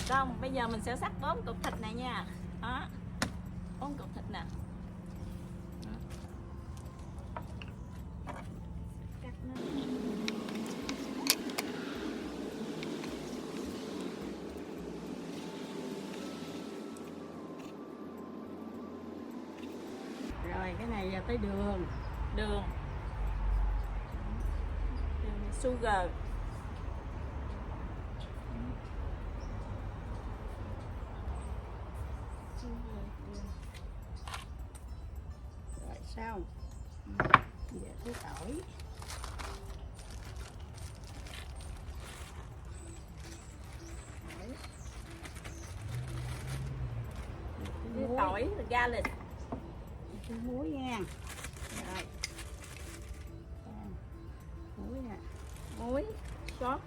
Xong bây giờ mình sẽ xắt 4 cục thịt này nha. Đó, 4 cục thịt nè. Cắt nó. Rồi cái này giờ tới đường. Đường sugar. Rồi xong. Giờ tới tỏi. Tỏi, garlic. Muối nha. Rồi. Muối nè. Muối, sốt.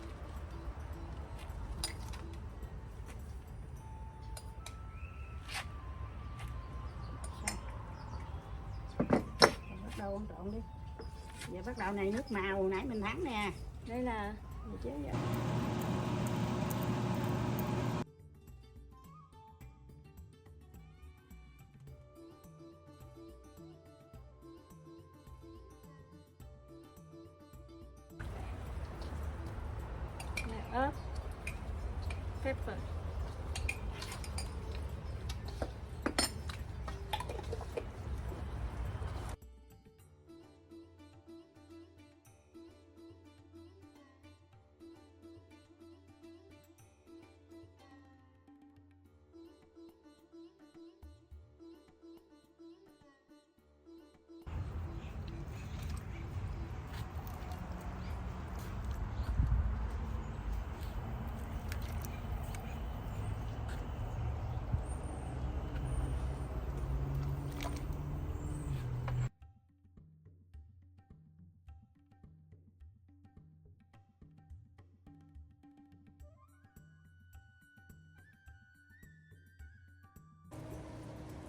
Bắt đầu ăn trộn đi. Giờ bắt đầu này nước màu nãy mình thắng nè. Đây là chế vậy. Ớt, pepper.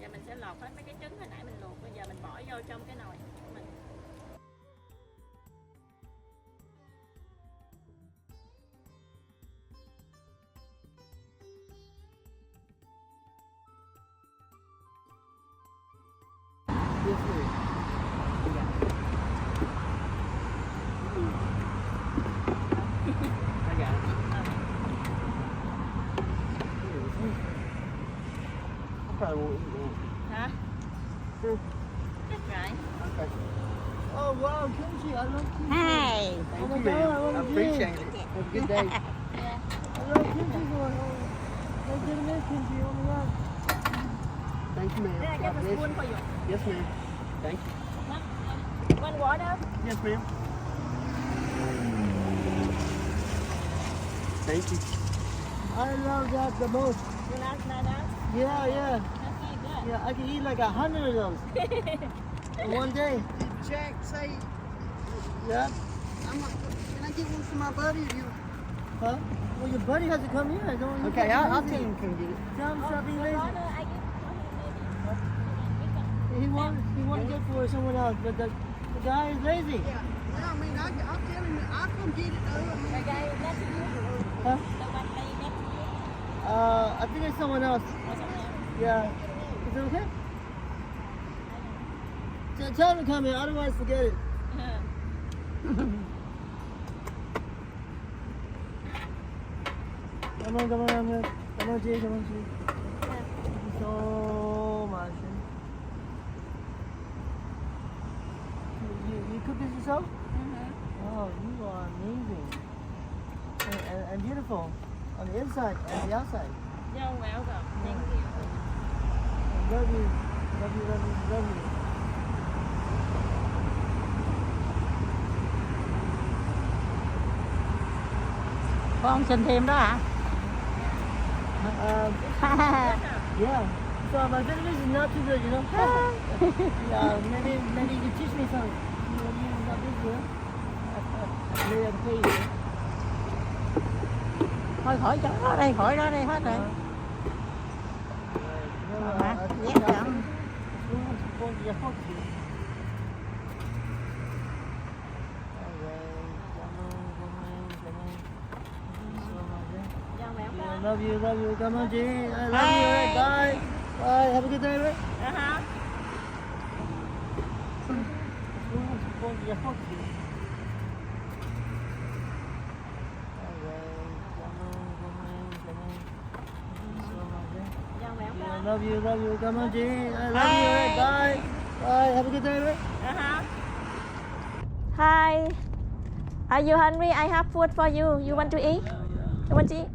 Giờ mình sẽ lột hết mấy cái trứng hồi nãy mình luộc, bây giờ mình bỏ vô trong cái nồi của mình. Hả? Chắc rồi. Okay. Oh wow, kimchi! I love kimchi. Hey. Oh my god, I love I appreciate it. Have a good day. I love kimchi. Legitimate kimchi. Oh my god. Thank you, ma'am. Đây là God cái bless spoon you. for you. Yes, ma'am. Thank you. One water. Yes, ma'am. Thank you. I love that the most. You like that? Yeah, yeah. Okay, good. Yeah, I can eat like 100 of those in one day. Did Jack say, Yeah. can I get one for my buddy? You... Huh? Well, your buddy has to come here. Don't Okay, I'll tell him to come get it. Tell him stop being lazy. Water, I give He want to get for someone else, but the guy is lazy. Yeah. Well, I mean, I'll tell him that I'll come get it. The guy next to you. Huh? The one lady next to you. I think it's someone else. Or something else. Yeah. Is it okay? Tell him to come here, otherwise forget it. Come on, Jay, come on, Jay. Thank you so much. You cook this yourself? Oh, you are amazing. And beautiful on the inside and the outside. You're welcome. Thank you. I love you. Love you, love you, love you. Con xin thêm đó hả? Yeah. So my Vietnamese is not too good, you know. Maybe you can teach me some. You're not this good. Maybe I can pay you. Thôi khỏi đó đây, khỏi đó đây hết rồi. Mà, dép chậm. love you, love you. Come on, G. I love you. Right, bye. Bye. Have a good day, right? I love you, love you. Come on, G. I love you. Right, bye. Bye. Have a good day, right? Hi. Are you hungry? I have food for you. You want to eat? You want to eat?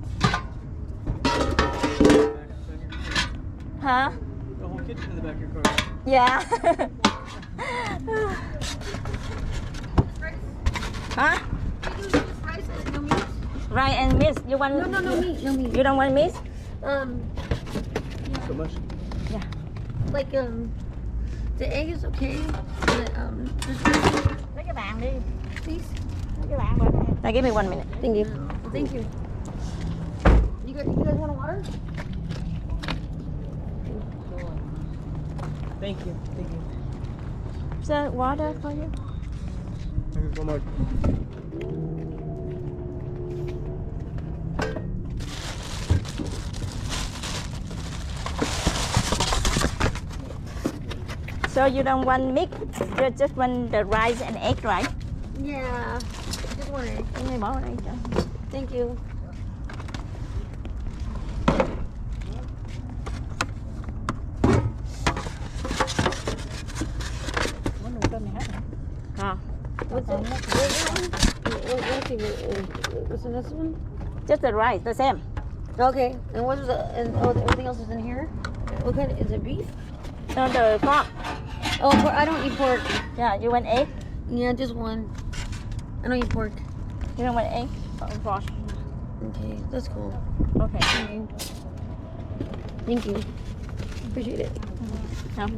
Huh? The whole kitchen in the back of your car. Yeah. Huh? Rice and meat. You want? No meat, no meat. You don't want meat? So much? Yeah. Like the egg is okay. But Lấy cái bàn đi. please. Lấy cái bàn qua đây. Now give me 1 minute. Thank you. Thank you. You guys want a water? Thank you. Thank you. Is there water for you? Thank you so much. So you don't want mix? You just want the rice and egg, right? Yeah. Just one egg. Cái này bỏ vào đây cho. Thank you. Muốn nồi cơm này hết hả? Không. What's the next one? Just the rice, the same. Okay. And what is everything else is in here? What kind is it beef? No, the pork. Oh, I don't eat pork. Yeah, you want egg? Yeah, just one. I don't eat pork. You don't want egg? Pork. Okay, that's cool. Okay. Thank you. Appreciate it. Không.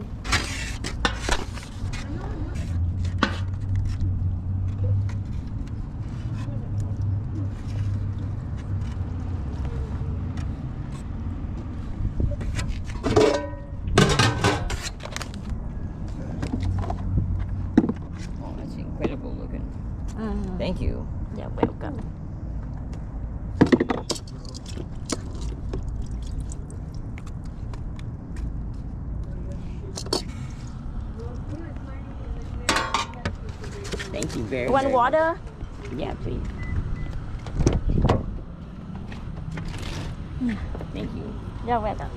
Oh, that's incredible looking. Thank you. You're welcome. Thank you very Want water? Yeah, please. Thank you. You're welcome.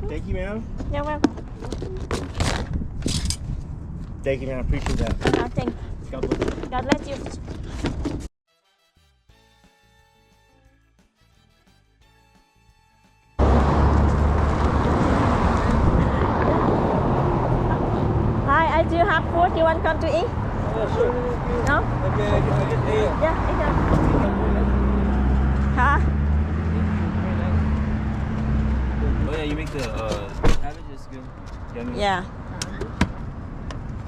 Thank you, ma'am. You're welcome. Thank you, man. I appreciate that. Thank you. God bless you. God bless you. Hi, I do have food. You want to come to eat? Yeah, sure. No? Okay, I get eight. Yeah, eat them. Huh? Oh yeah, you make the cabbage is good. Yummy. Yeah.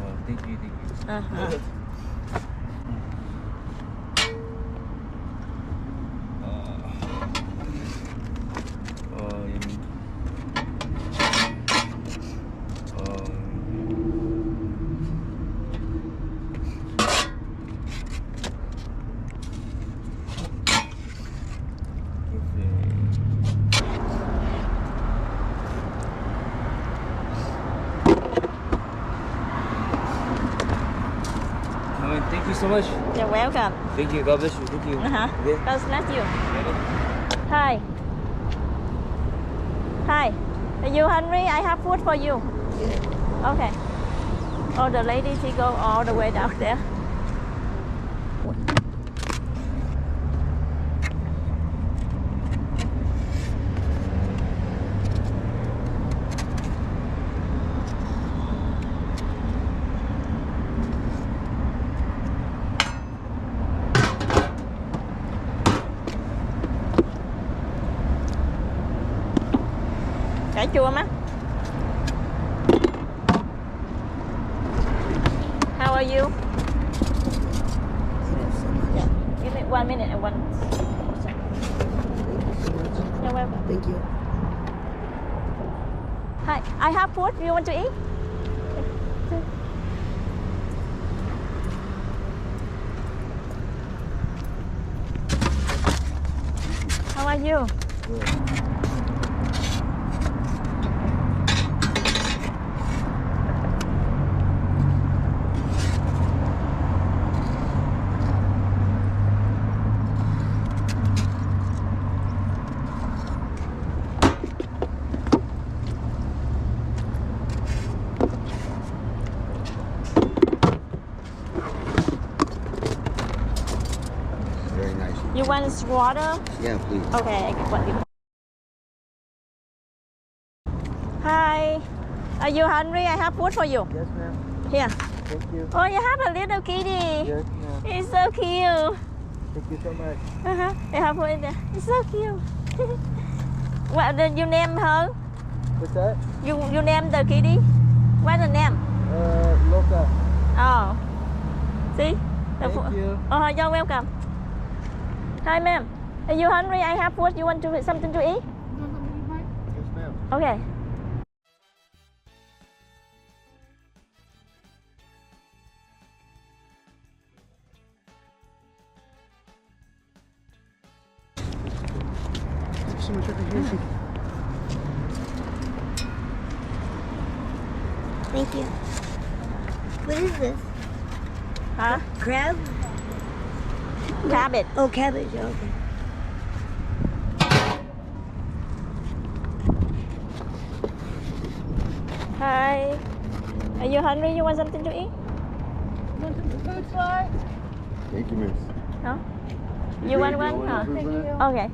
Oh, thank you, thank you. Uh-huh. Yummy. Thank you so much. You're welcome. Thank you. God bless you. Thank you. Uh-huh. Okay. God bless you. Hi. Hi. Are you hungry? I have food for you. Okay. Oh, the lady, she go all the way down there. chua má. How are you? Yeah. Give me 1 minute and 1 second. You're welcome. Thank you. Hi, I have food. You want to eat? How are you? Very nice. You want water? Yeah, please. Okay, I get what you. Hi, are you hungry? I have food for you. Yes, ma'am. Here. Thank you. Oh, you have a little kitty. Yes, ma'am. It's so cute. Thank you so much. I have food in there. It's so cute. What did you name her? What's that? You name the kitty? What's the name? Loca. Oh, see? The Thank you. Oh, you're welcome. Hi, ma'am. Are you hungry? I have food. You want to something to eat? Yes, ma'am. Okay. Thank you so much for the Thank you. What is this? Huh? Crab? Cabbage. Oh, cabbage. Okay. Hi. Are you hungry? You want something to eat? Thank you, miss. No? You want one? Thank you. Okay.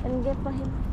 And get for him.